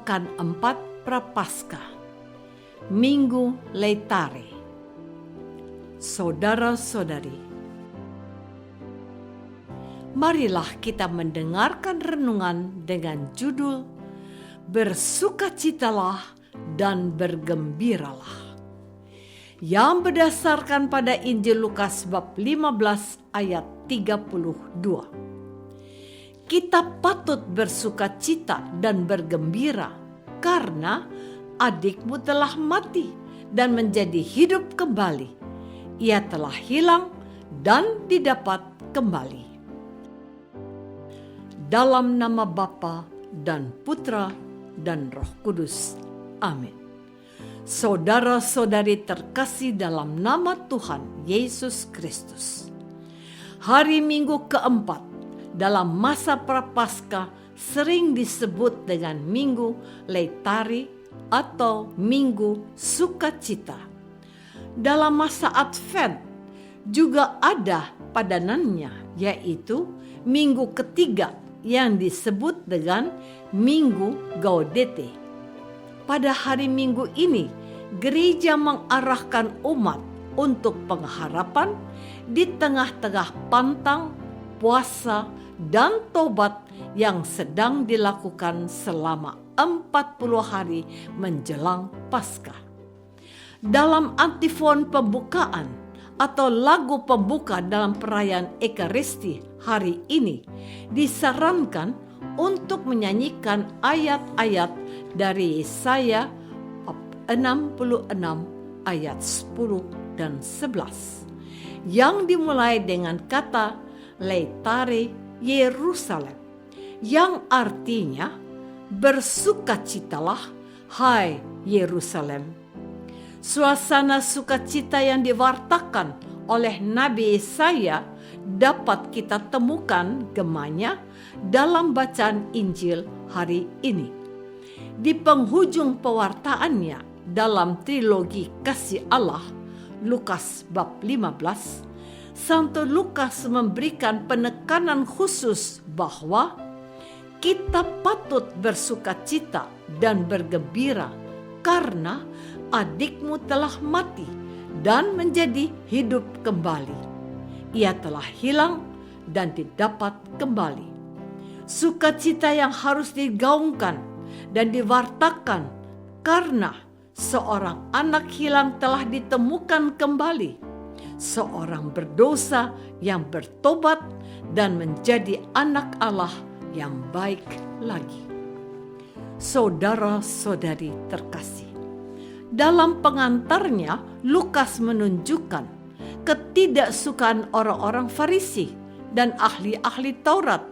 Pekan 4 Prapaskah, Minggu Laetare. Saudara-saudari, marilah kita mendengarkan renungan dengan judul Bersukacitalah dan bergembiralah, yang berdasarkan pada Injil Lukas bab 15 ayat 32. Kita patut bersukacita dan bergembira karena adikmu telah mati dan menjadi hidup kembali. Ia telah hilang dan didapat kembali. Dalam nama Bapa dan Putra dan Roh Kudus. Amin. Saudara-saudari terkasih dalam nama Tuhan Yesus Kristus. Hari Minggu keempat dalam masa Prapaskah sering disebut dengan Minggu Laetare atau Minggu Sukacita. Dalam masa Advent juga ada padanannya, yaitu Minggu ketiga yang disebut dengan Minggu Gaudete. Pada hari Minggu ini, gereja mengarahkan umat untuk pengharapan di tengah-tengah pantang, puasa, dan tobat yang sedang dilakukan selama 40 hari menjelang Paskah. Dalam antifon pembukaan atau lagu pembuka dalam perayaan Ekaristi hari ini disarankan untuk menyanyikan ayat-ayat dari Yesaya 66 ayat 10 dan 11 yang dimulai dengan kata Laetare Yerusalem, yang artinya bersukacitalah hai Yerusalem. Suasana sukacita yang diwartakan oleh Nabi Yesaya dapat kita temukan gemanya dalam bacaan Injil hari ini. Di penghujung pewartaannya dalam trilogi Kasih Allah, Lukas bab 15, Santo Lukas memberikan penekanan khusus bahwa kita patut bersukacita dan bergembira karena adikmu telah mati dan menjadi hidup kembali. Ia telah hilang dan didapat kembali. Sukacita yang harus digaungkan dan diwartakan karena seorang anak hilang telah ditemukan kembali. Seorang berdosa yang bertobat dan menjadi anak Allah yang baik lagi. Saudara-saudari terkasih, dalam pengantarnya Lukas menunjukkan ketidaksukaan orang-orang Farisi dan ahli-ahli Taurat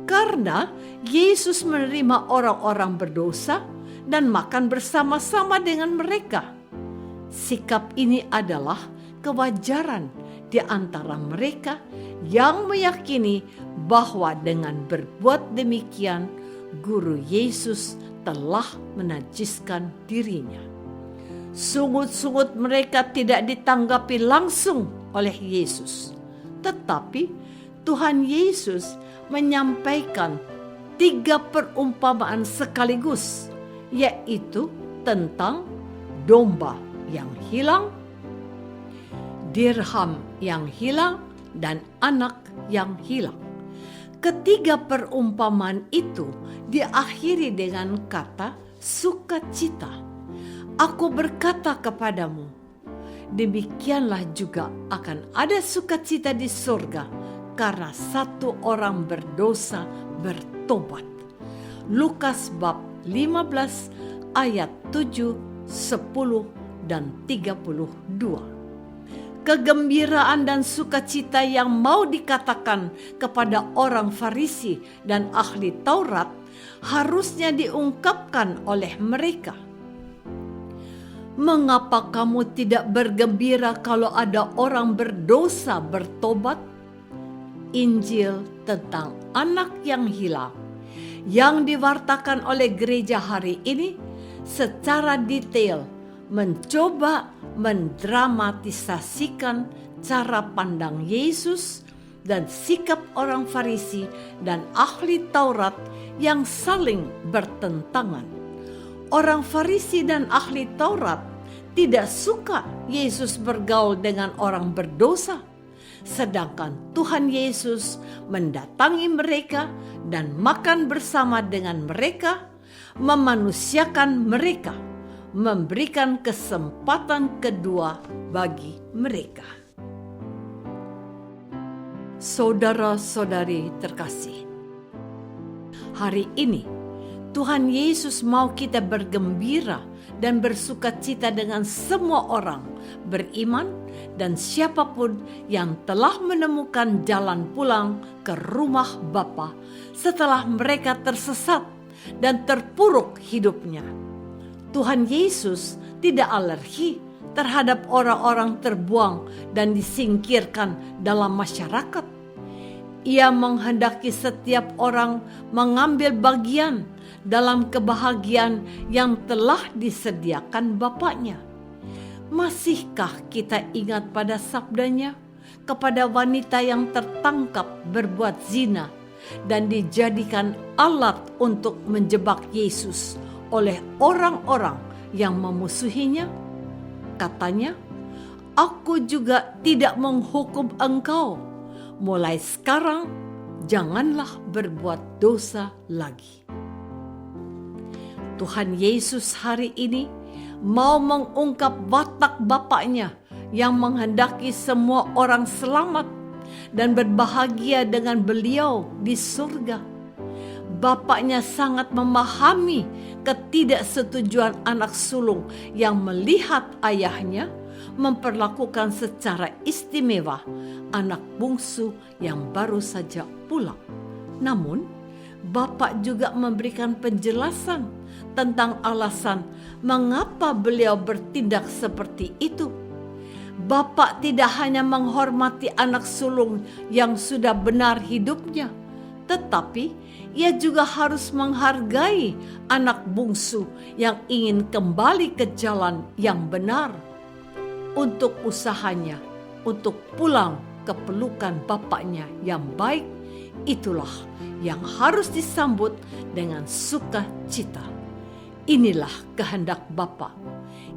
karena Yesus menerima orang-orang berdosa dan makan bersama-sama dengan mereka. Sikap ini adalah kewajaran di antara mereka yang meyakini bahwa dengan berbuat demikian, Guru Yesus telah menajiskan dirinya. Sungut-sungut mereka tidak ditanggapi langsung oleh Yesus, tetapi Tuhan Yesus menyampaikan 3 perumpamaan sekaligus, yaitu tentang domba yang hilang, dirham yang hilang, dan anak yang hilang. Ketiga perumpamaan itu diakhiri dengan kata sukacita. Aku berkata kepadamu, demikianlah juga akan ada sukacita di surga karena satu orang berdosa bertobat. Lukas bab 15 ayat 7, 10, dan 32. Kegembiraan dan sukacita yang mau dikatakan kepada orang Farisi dan ahli Taurat harusnya diungkapkan oleh mereka. Mengapa kamu tidak bergembira kalau ada orang berdosa bertobat? Injil tentang anak yang hilang yang diwartakan oleh gereja hari ini secara detail mencoba mendramatisasikan cara pandang Yesus dan sikap orang Farisi dan ahli Taurat yang saling bertentangan. Orang Farisi dan ahli Taurat tidak suka Yesus bergaul dengan orang berdosa, sedangkan Tuhan Yesus mendatangi mereka dan makan bersama dengan mereka, memanusiakan mereka, memberikan kesempatan kedua bagi mereka. Saudara-saudari terkasih, hari ini Tuhan Yesus mau kita bergembira dan bersukacita dengan semua orang beriman dan siapapun yang telah menemukan jalan pulang ke rumah Bapa setelah mereka tersesat dan terpuruk hidupnya. Tuhan Yesus tidak alergi terhadap orang-orang terbuang dan disingkirkan dalam masyarakat. Ia menghendaki setiap orang mengambil bagian dalam kebahagiaan yang telah disediakan Bapaknya. Masihkah kita ingat pada sabdanya kepada wanita yang tertangkap berbuat zina dan dijadikan alat untuk menjebak Yesus oleh orang-orang yang memusuhinya? Katanya, "Aku juga tidak menghukum engkau. Mulai sekarang, janganlah berbuat dosa lagi." Tuhan Yesus hari ini mau mengungkap watak Bapaknya yang menghendaki semua orang selamat dan berbahagia dengan Beliau di surga. Bapaknya sangat memahami ketidaksetujuan anak sulung yang melihat ayahnya memperlakukan secara istimewa anak bungsu yang baru saja pulang. Namun, Bapak juga memberikan penjelasan tentang alasan mengapa beliau bertindak seperti itu. Bapak tidak hanya menghormati anak sulung yang sudah benar hidupnya, tetapi ia juga harus menghargai anak bungsu yang ingin kembali ke jalan yang benar. Untuk usahanya, untuk pulang ke pelukan Bapaknya yang baik, itulah yang harus disambut dengan sukacita. Inilah kehendak Bapa.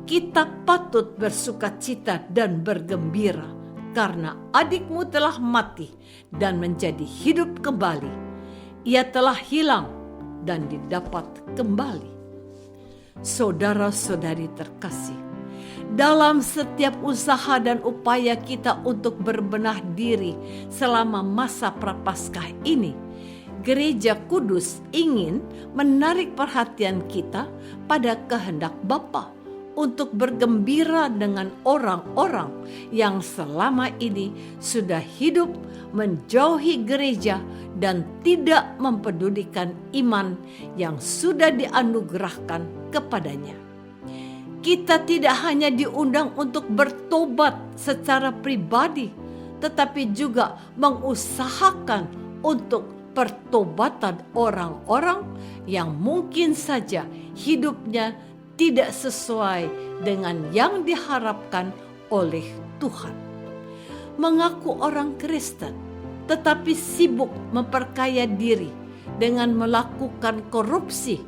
Kita patut bersukacita dan bergembira karena adikmu telah mati dan menjadi hidup kembali. Ia telah hilang dan didapat kembali. Saudara-saudari terkasih, dalam setiap usaha dan upaya kita untuk berbenah diri selama masa Prapaskah ini, Gereja Kudus ingin menarik perhatian kita pada kehendak Bapa untuk bergembira dengan orang-orang yang selama ini sudah hidup menjauhi gereja dan tidak mempedulikan iman yang sudah dianugerahkan kepadanya. Kita tidak hanya diundang untuk bertobat secara pribadi, tetapi juga mengusahakan untuk pertobatan orang-orang yang mungkin saja hidupnya tidak sesuai dengan yang diharapkan oleh Tuhan. Mengaku orang Kristen, tetapi sibuk memperkaya diri dengan melakukan korupsi,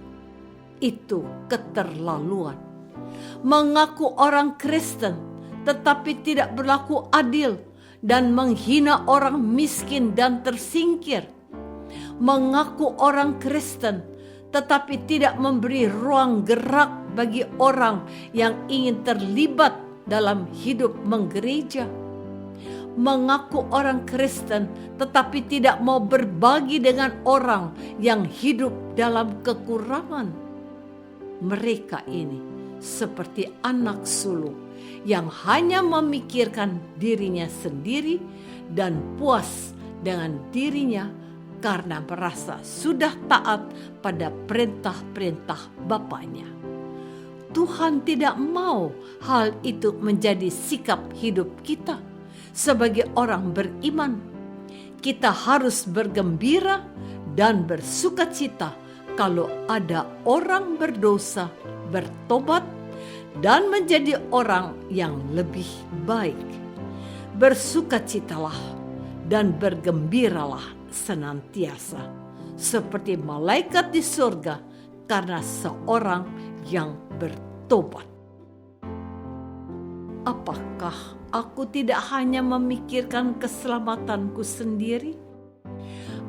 itu keterlaluan. Mengaku orang Kristen, tetapi tidak berlaku adil dan menghina orang miskin dan tersingkir. Mengaku orang Kristen, tetapi tidak memberi ruang gerak bagi orang yang ingin terlibat dalam hidup menggereja. Mengaku orang Kristen, tetapi tidak mau berbagi dengan orang yang hidup dalam kekurangan. Mereka ini seperti anak sulung yang hanya memikirkan dirinya sendiri dan puas dengan dirinya karena merasa sudah taat pada perintah-perintah Bapaknya. Tuhan tidak mau hal itu menjadi sikap hidup kita sebagai orang beriman. Kita harus bergembira dan bersukacita kalau ada orang berdosa bertobat dan menjadi orang yang lebih baik. Bersukacitalah dan bergembiralah senantiasa seperti malaikat di surga karena seorang yang bertobat. Apakah aku tidak hanya memikirkan keselamatanku sendiri?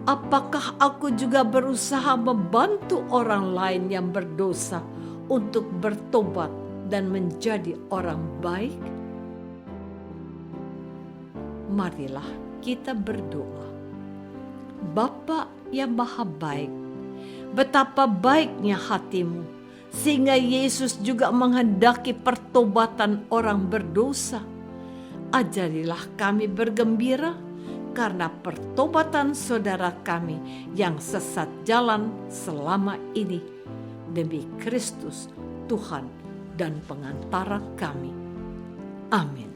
Apakah aku juga berusaha membantu orang lain yang berdosa untuk bertobat dan menjadi orang baik? Marilah kita berdoa. Bapa yang Maha Baik, betapa baiknya hatimu, sehingga Yesus juga menghendaki pertobatan orang berdosa. Ajarilah kami bergembira karena pertobatan saudara kami yang sesat jalan selama ini, demi Kristus Tuhan dan pengantara kami. Amin.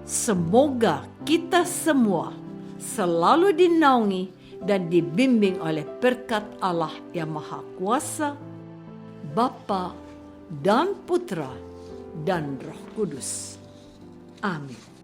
Semoga kita semua selalu dinaungi dan dibimbing oleh berkat Allah yang Maha Kuasa, Bapa dan Putra dan Roh Kudus. Amin.